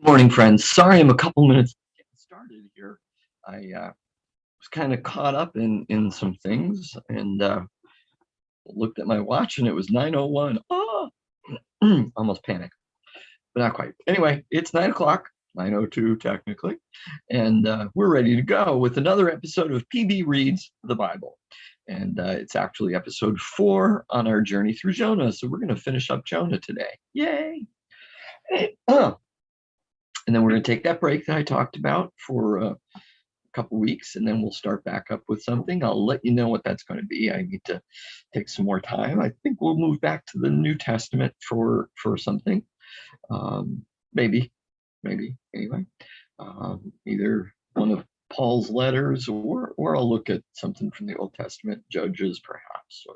Morning, friends. Sorry I'm a couple minutes getting started here. I was kind of caught up in some things and looked at my watch and it was 9:01. Oh, almost panicked, but not quite. Anyway, it's 9 o'clock, 9:02 technically, and we're ready to go with another episode of PB Reads the Bible. And it's actually episode 4 on our journey through Jonah. So we're going to finish up Jonah today. Yay! And then we're going to take that break that I talked about for a couple weeks, and then we'll start back up with something. I'll let you know what that's going to be. I need to take some more time. I think we'll move back to the New Testament for something. Maybe anyway. Either one of Paul's letters, or I'll look at something from the Old Testament, Judges perhaps,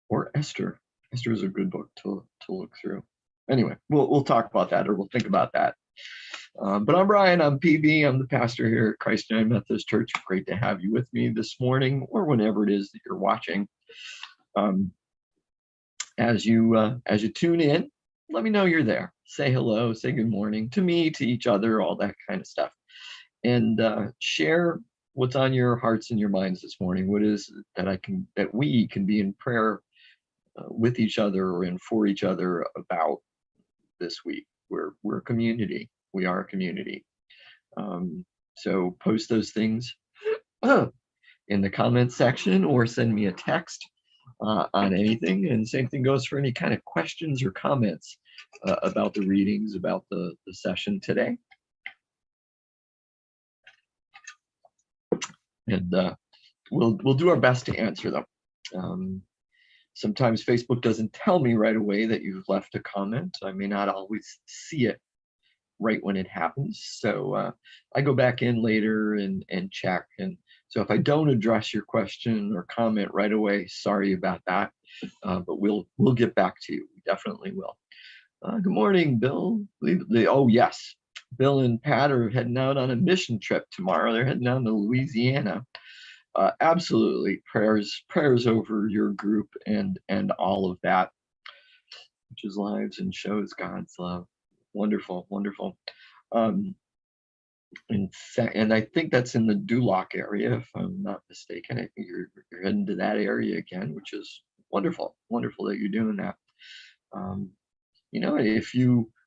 or Esther. Esther is a good book to look through. Anyway, we'll talk about that, or we'll think about that. But I'm Brian, I'm PB, I'm the pastor here at Christ United Methodist Church. Great to have you with me this morning, or whenever it is that you're watching. As you tune in, let me know you're there. Say hello, say good morning to me, to each other, all that kind of stuff. And share what's on your hearts and your minds this morning. What is that we can be in prayer with each other and for each other about this week. We're a community. We are a community. So post those things in the comments section, or send me a text on anything. And same thing goes for any kind of questions or comments about the readings, about the session today. And we'll do our best to answer them. Sometimes Facebook doesn't tell me right away that you've left a comment. I may not always see it right when it happens. So I go back in later and check. And so if I don't address your question or comment right away, sorry about that. But we'll get back to you. We definitely will. Good morning, Bill. Oh, yes. Bill and Pat are heading out on a mission trip tomorrow. They're heading down to Louisiana. Absolutely, prayers over your group and all of that, which is lives and shows God's love. Wonderful. And I think that's in the Duloc area, if I'm not mistaken. I think you're heading to that area again, which is wonderful that you're doing that.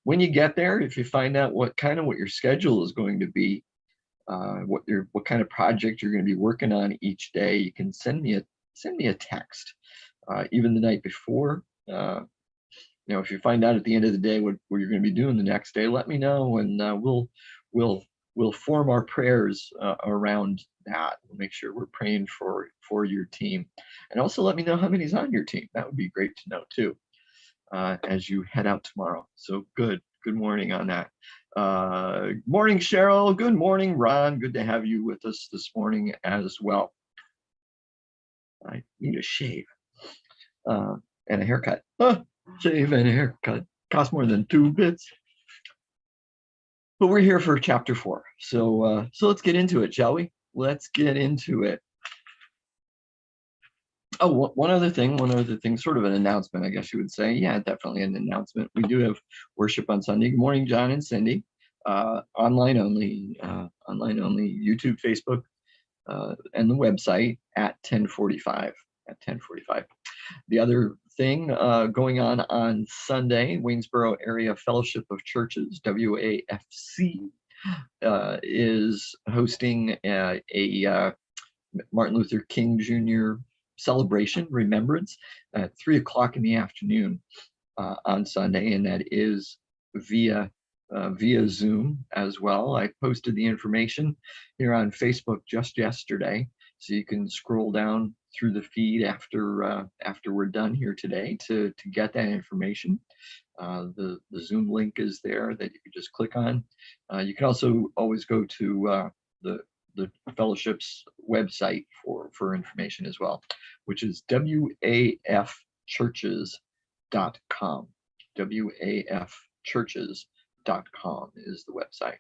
When you get there, if you find out what your schedule is going to be, what kind of project you're going to be working on each day, you can send me a text, even the night before. If you find out at the end of the day what you're going to be doing the next day, let me know, and we'll form our prayers around that. We'll make sure we're praying for your team, and also let me know how many's on your team. That would be great to know too, as you head out tomorrow. So good morning on that. Morning, Cheryl. Good morning, Ron. Good to have you with us this morning as well. I need a shave and a haircut. Shave and a haircut cost more than 2 bits. But we're here for chapter 4. So let's get into it, shall we? Let's get into it. Oh, one other thing, sort of an announcement, I guess you would say. Yeah, definitely an announcement. We do have worship on Sunday. Good morning, John and Cindy. Online only, YouTube, Facebook, and the website at 10:45. The other thing going on Sunday, Waynesboro Area Fellowship of Churches, WAFC, is hosting a Martin Luther King Jr. celebration, remembrance, at 3:00 in the afternoon on Sunday, and that is via Zoom as well. I posted the information here on Facebook just yesterday, so you can scroll down through the feed after we're done here today to get that information. The Zoom link is there that you can just click on. You can also always go to the fellowship's website for information as well, which is wafchurches.com. wafchurches.com is the website.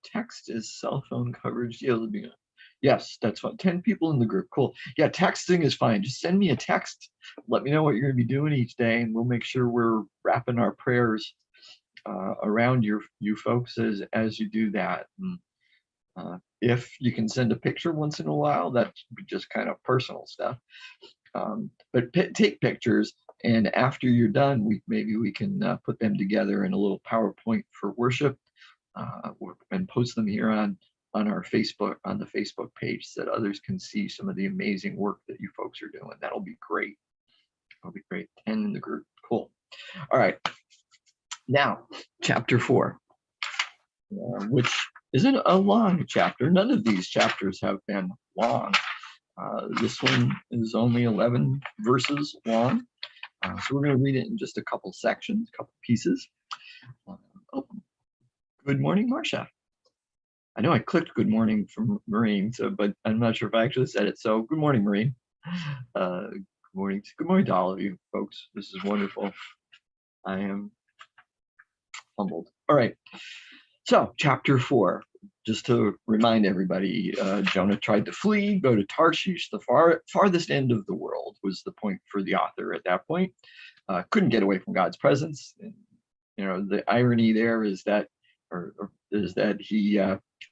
Text is cell phone coverage. Yeah, yes, that's fine. 10 people in the group. Cool. Yeah, texting is fine. Just send me a text. Let me know what you're going to be doing each day, and we'll make sure we're wrapping our prayers around you folks as you do that. And, if you can send a picture once in a while, that's just kind of personal stuff. But take pictures, and after you're done, maybe we can put them together in a little PowerPoint for worship, and post them here on our Facebook, on the Facebook page, so that others can see some of the amazing work that you folks are doing. That'll be great. That'll be great. 10 in the group. Cool. All right. Now, chapter 4, which isn't a long chapter. None of these chapters have been long. This one is only 11 verses long. So we're going to read it in just a couple sections, a couple pieces. Oh, good morning, Marcia. I know I clicked good morning from Maureen, but I'm not sure if I actually said it. So good morning, Maureen. Good morning. Good morning to all of you folks. This is wonderful. I am humbled. All right. So chapter 4, just to remind everybody, Jonah tried to flee, go to Tarshish, the farthest end of the world was the point for the author at that point. Couldn't get away from God's presence. And, the irony there is that,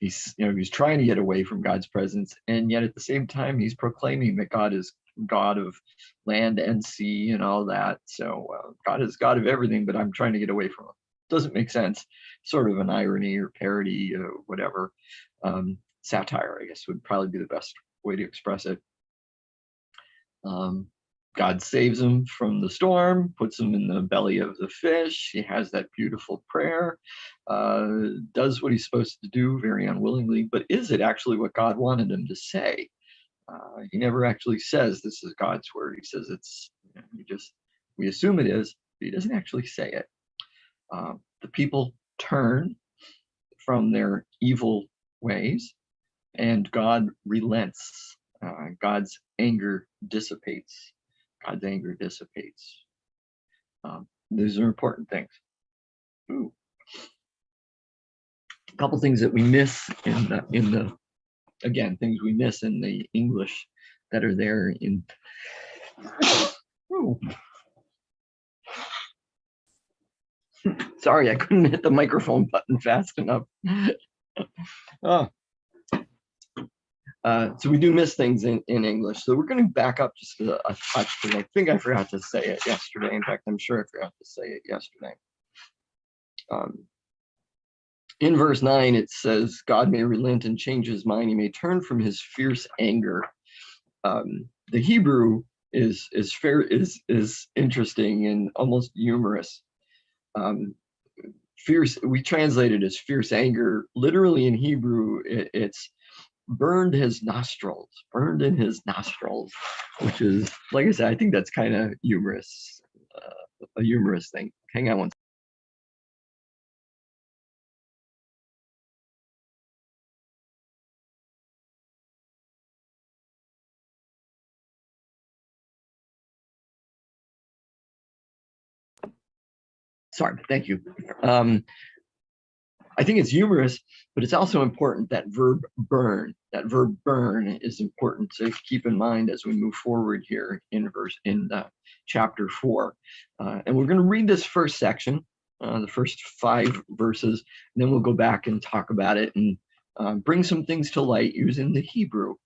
he's trying to get away from God's presence, and yet at the same time he's proclaiming that God is God of land and sea and all that. So God is God of everything, but I'm trying to get away from him. Doesn't make sense. Sort of an irony or parody, whatever. Satire, I guess, would probably be the best way to express it. God saves him from the storm, puts him in the belly of the fish. He has that beautiful prayer, does what he's supposed to do very unwillingly, but is it actually what God wanted him to say? He never actually says this is God's word. He says it's, we assume it is, but he doesn't actually say it. The people turn from their evil ways, and God relents. God's anger dissipates. God's anger dissipates. These are important things. Ooh. A couple things that we miss in the again, things we miss in the English that are there in. Ooh. Sorry, I couldn't hit the microphone button fast enough. Oh. So we do miss things in English. So we're going to back up just a touch, because I think I forgot to say it yesterday. In fact, I'm sure I forgot to say it yesterday. In verse 9, it says, God may relent and change his mind. He may turn from his fierce anger. The Hebrew is interesting and almost humorous. Fierce, we translate it as fierce anger. Literally in Hebrew, it's burned his nostrils, burned in his nostrils, which is, like I said, I think that's kind of humorous, a humorous thing. Hang on one second. Sorry, thank you. I think it's humorous, but it's also important, that verb burn. That verb burn is important to keep in mind as we move forward here in chapter 4. And we're going to read this first section, the first 5 verses, and then we'll go back and talk about it and bring some things to light using the Hebrew,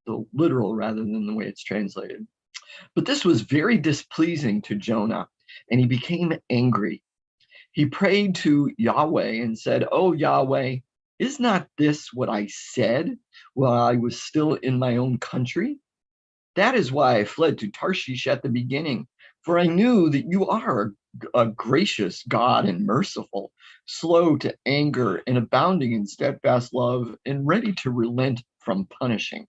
the literal rather than the way it's translated. But this was very displeasing to Jonah, and he became angry. He prayed to Yahweh and said, "Oh, Yahweh, is not this what I said while I was still in my own country? That is why I fled to Tarshish at the beginning, for I knew that you are a gracious God and merciful, slow to anger and abounding in steadfast love, and ready to relent from punishing.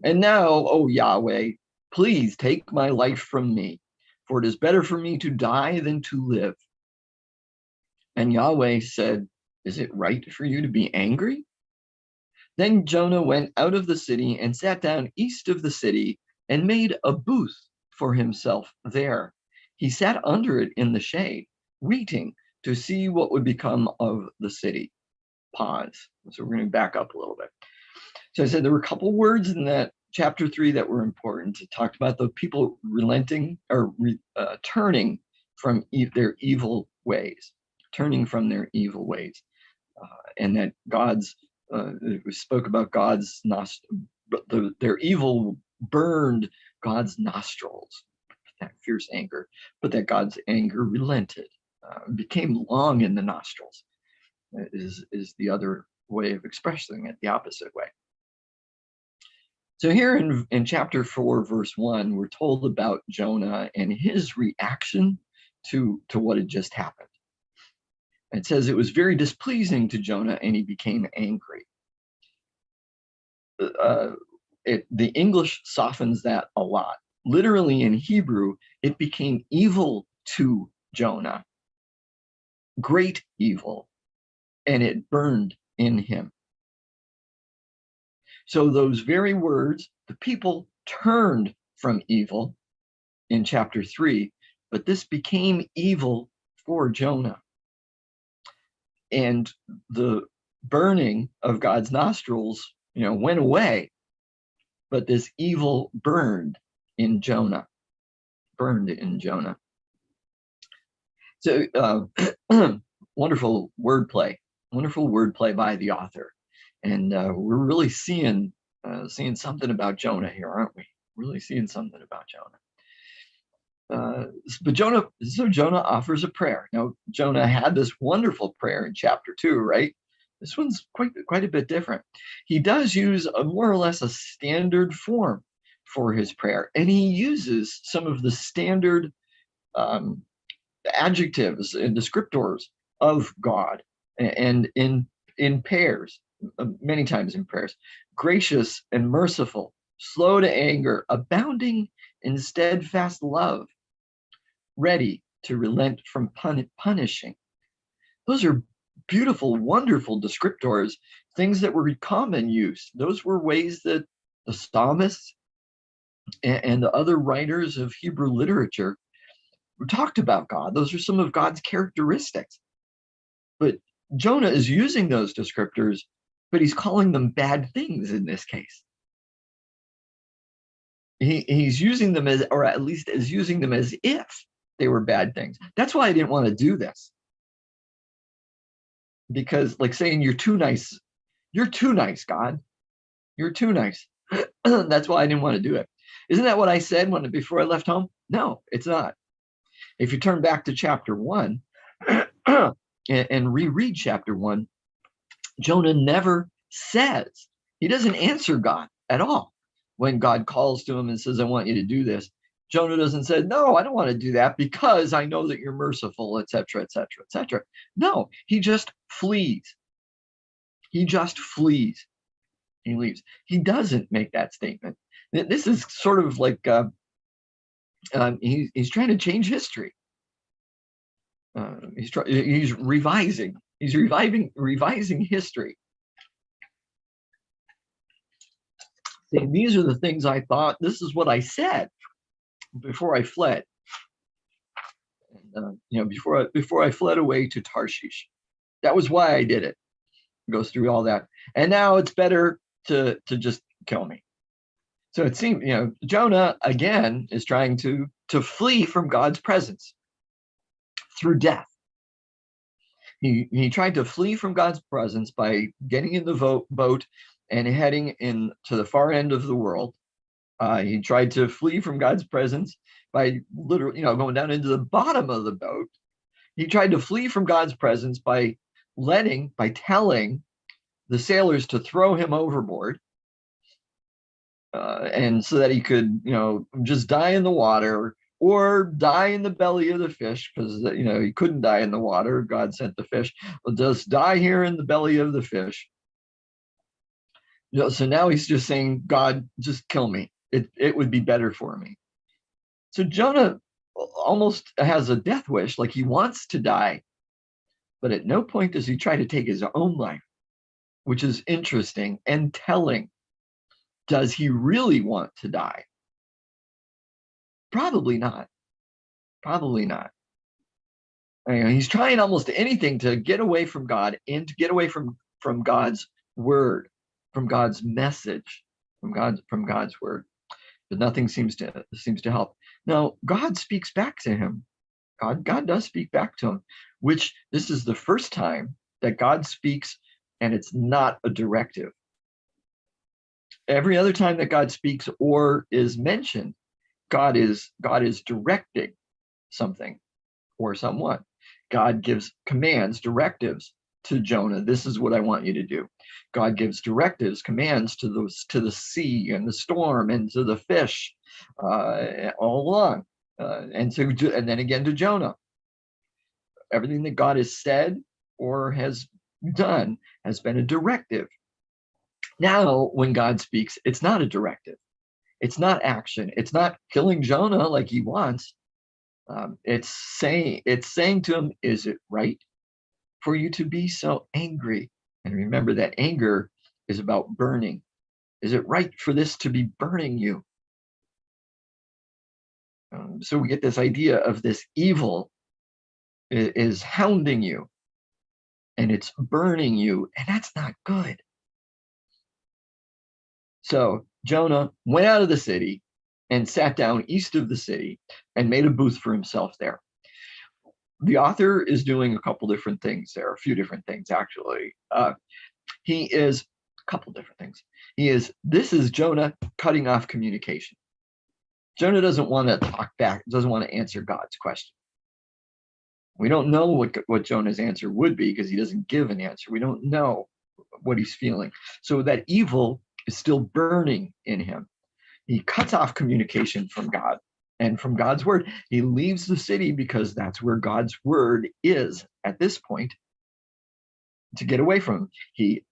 And now, O Yahweh, please take my life from me, for it is better for me to die than to live." And Yahweh said, "Is it right for you to be angry?" Then Jonah went out of the city and sat down east of the city and made a booth for himself there. He sat under it in the shade, waiting to see what would become of the city. pause. So we're going to back up a little bit. So I said there were a couple words in that chapter 3 that were important. It talked about the people relenting or turning from their evil ways, turning from their evil ways, and that it spoke about God's their evil burned God's nostrils, that fierce anger, but that God's anger relented, became long in the nostrils, is the other way of expressing it, the opposite way. So here in chapter 4, verse 1, we're told about Jonah and his reaction to what had just happened. It says it was very displeasing to Jonah and he became angry. The English softens that a lot. Literally in Hebrew, it became evil to Jonah, great evil, and it burned in him. So those very words, the people turned from evil in chapter 3, but this became evil for Jonah. And the burning of God's nostrils, went away, but this evil burned in Jonah. So wonderful wordplay by the author. And we're really seeing something about Jonah here, aren't we? Really seeing something about Jonah. But Jonah offers a prayer. Now, Jonah had this wonderful prayer in chapter 2, right? This one's quite a bit different. He does use more or less a standard form for his prayer, and he uses some of the standard adjectives and descriptors of God, and in pairs, many times in prayers: gracious and merciful, slow to anger, abounding in steadfast love, ready to relent from punishing. Those are beautiful, wonderful descriptors, things that were in common use. Those were ways that the psalmists and the other writers of Hebrew literature talked about God. Those are some of God's characteristics. But Jonah is using those descriptors, but he's calling them bad things in this case. He's using them as, or at least is using them as if they were bad things. That's why I didn't want to do this. Because, like saying, you're too nice, God. You're too nice. That's why I didn't want to do it. Isn't that what I said before I left home? No, it's not. If you turn back to chapter 1 and reread chapter 1, Jonah never says, he doesn't answer God at all. When God calls to him and says, I want you to do this, Jonah doesn't say, no, I don't want to do that because I know that you're merciful, etc., etc., etc. No, he just flees. He leaves. He doesn't make that statement. This is sort of like he's trying to change history. He's revising. He's revising history. Saying, these are the things I thought. This is what I said before I fled. Before I fled away to Tarshish. That was why I did it. It goes through all that, and now it's better to just kill me. So it seems, Jonah again is trying to flee from God's presence through death. He tried to flee from God's presence by getting in the boat and heading in to the far end of the world. He tried to flee from God's presence by literally, going down into the bottom of the boat. He tried to flee from God's presence by telling the sailors to throw him overboard, and so that he could, just die in the water or die in the belly of the fish, because he couldn't die in the water. God sent the fish. Well, just die here in the belly of the fish. So now he's just saying, God, just kill me. It would be better for me. So Jonah almost has a death wish, like he wants to die, but at no point does he try to take his own life, which is interesting and telling. Does he really want to die? Probably not. He's trying almost anything to get away from God and to get away from from God's word, from God's message, from God's word. But nothing seems to help. Now, God speaks back to him. God does speak back to him, which this is the first time that God speaks and it's not a directive. Every other time that God speaks or is mentioned, God is directing something or someone. God gives commands, directives to Jonah. This is what I want you to do. God gives directives, commands to the sea and the storm and to the fish, all along, and then again to Jonah. Everything that God has said or has done has been a directive. Now, when God speaks, it's not a directive. It's not action. It's not killing Jonah like he wants. It's saying to him, is it right for you to be so angry? And remember that anger is about burning. Is it right for this to be burning you? So we get this idea of this evil is hounding you and it's burning you, and that's not good. So Jonah went out of the city and sat down east of the city and made a booth for himself there. The author is doing a couple different things there, a few different things actually. This is Jonah cutting off communication. Jonah doesn't want to talk back, doesn't want to answer God's question. We don't know what Jonah's answer would be because he doesn't give an answer. We don't know what he's feeling. So that evil is still burning in him. He cuts off communication from God and from God's word. He leaves the city because that's where God's word is at this point, to get away from him. He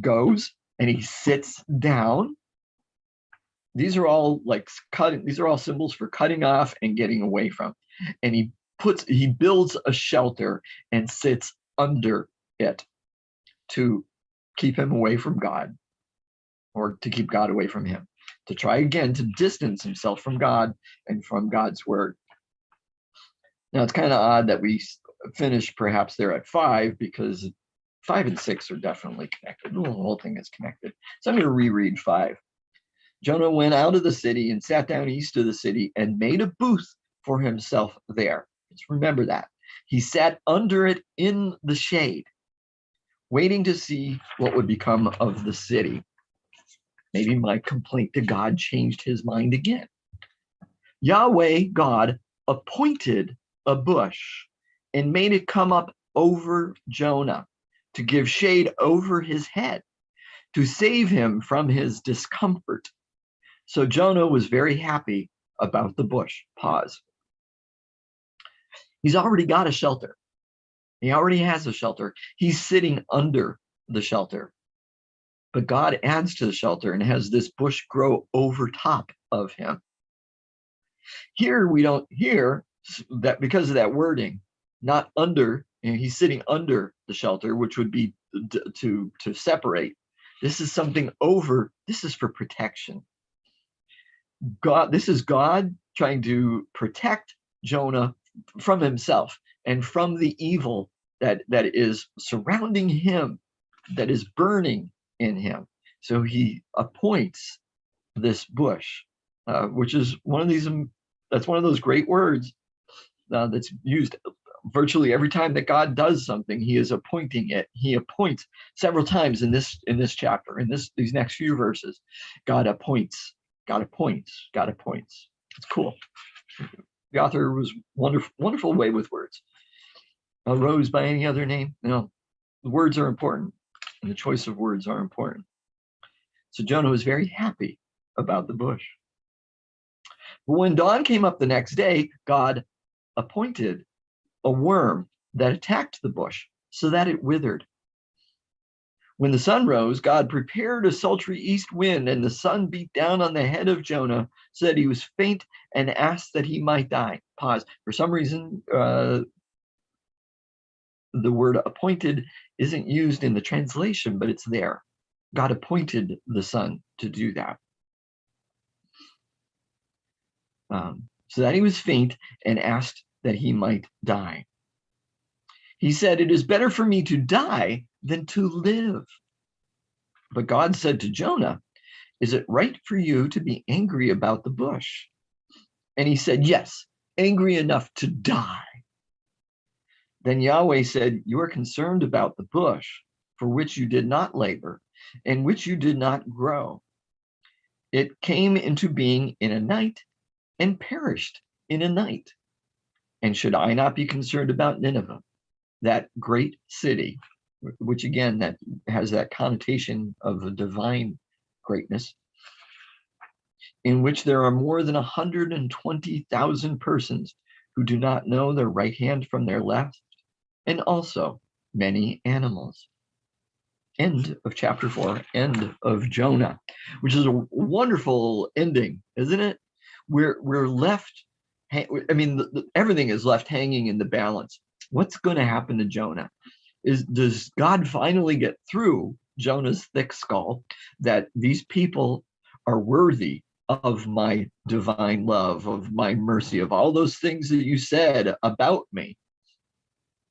goes and he sits down. These are all symbols for cutting off and getting away from. And he builds a shelter and sits under it to keep him away from God, or to keep God away from him, to try again to distance himself from God and from God's word. Now, it's kind of odd that we finish perhaps there at 5, because 5 and 6 are definitely connected. The whole thing is connected. So I'm going to reread 5. Jonah went out of the city and sat down east of the city and made a booth for himself there. Just remember that. He sat under it in the shade, waiting to see what would become of the city. Maybe my complaint to God changed his mind again. Yahweh, God, appointed a bush and made it come up over Jonah to give shade over his head, to save him from his discomfort. So Jonah was very happy about the bush. Pause. He's already got a shelter. He already has a shelter. He's sitting under the shelter. But God adds to the shelter and has this bush grow over top of him. Here we don't hear that, because of that wording, not under, he's sitting under the shelter, which would be to separate. This is something over. This is for protection. This is God trying to protect Jonah from himself and from the evil that is surrounding him, that is burning in him. So he appoints this bush, which is that's one of those great words that's used virtually every time that God does something. He is appointing it. He appoints several times in this chapter, these next few verses. God appoints. God appoints. God appoints. It's cool. The author was wonderful way with words. A rose by any other name? No. The words are important, and the choice of words are important. So Jonah was very happy about the bush. But when dawn came up the next day, God appointed a worm that attacked the bush so that it withered. When the sun rose, God prepared a sultry east wind, and the sun beat down on the head of Jonah so that he was faint and asked that he might die. Pause. For some reason, the word appointed isn't used in the translation, but it's there. God appointed the sun to do that. So that he was faint and asked that he might die. He said, "It is better for me to die than to live." But God said to Jonah, "Is it right for you to be angry about the bush?" And he said, "Yes, angry enough to die." Then Yahweh said, "You are concerned about the bush, for which you did not labor, and which you did not grow. It came into being in a night and perished in a night. And should I not be concerned about Nineveh, that great city," which again, that has that connotation of a divine greatness, "in which there are more than 120,000 persons who do not know their right hand from their left, and also many animals." End of chapter 4, end of Jonah, which is a wonderful ending, isn't it? We're left, I mean, everything is left hanging in the balance. What's going to happen to Jonah? Does God finally get through Jonah's thick skull that these people are worthy of my divine love, of my mercy, of all those things that you said about me?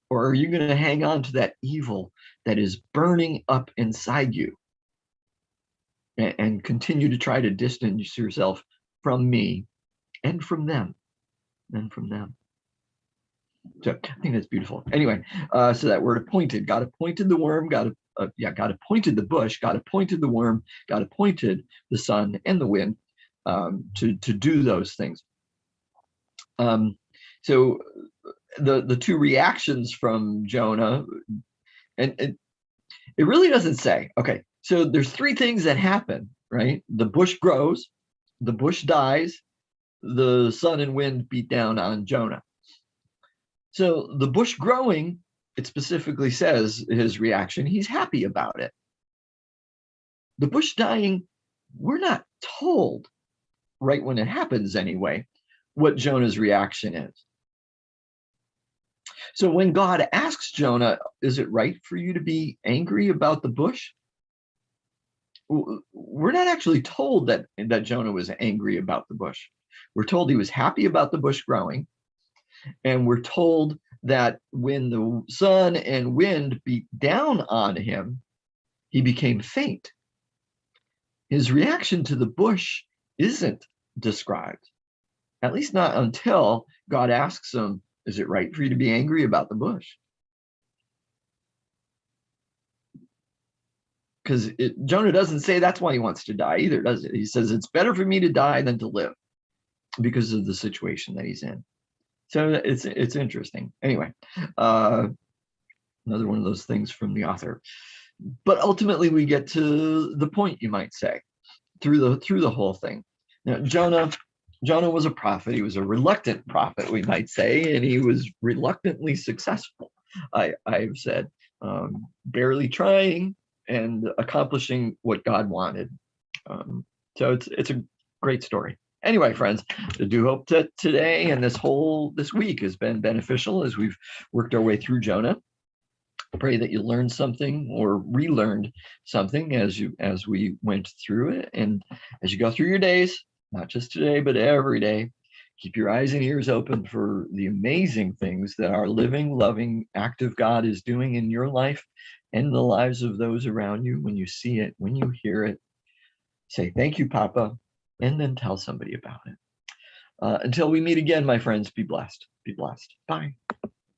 Or are you going to hang on to that evil that is burning up inside you and continue to try to distance yourself from me and from them and from them? So I think that's beautiful. Anyway, so that word appointed, God appointed the worm, God appointed the bush, God appointed the worm, God appointed the sun and the wind to do those things. So the two reactions from Jonah, and it really doesn't say. Okay, so there's three things that happen, right? The bush grows, the bush dies, the sun and wind beat down on Jonah. So the bush growing, it specifically says his reaction, he's happy about it. The bush dying, we're not told, right when it happens anyway, what Jonah's reaction is. So when God asks Jonah, "Is it right for you to be angry about the bush?" We're not actually told that Jonah was angry about the bush. We're told he was happy about the bush growing. And we're told that when the sun and wind beat down on him, he became faint. His reaction to the bush isn't described, at least not until God asks him, "Is it right for you to be angry about the bush?" Because Jonah doesn't say that's why he wants to die either, does it? He says, "It's better for me to die than to live," because of the situation that he's in. So it's interesting. Anyway, another one of those things from the author. But ultimately, we get to the point, you might say, through the whole thing. Now, Jonah was a prophet. He was a reluctant prophet, we might say, and he was reluctantly successful. I've said, barely trying and accomplishing what God wanted. So it's a great story. Anyway, friends, I do hope that today and this week has been beneficial as we've worked our way through Jonah. I pray that you learned something or relearned something as we went through it. And as you go through your days, not just today, but every day, keep your eyes and ears open for the amazing things that our living, loving, active God is doing in your life and the lives of those around you. When you see it, when you hear it, say, "Thank you, Papa," and then tell somebody about it. Until we meet again, my friends, be blessed. Be blessed. Bye.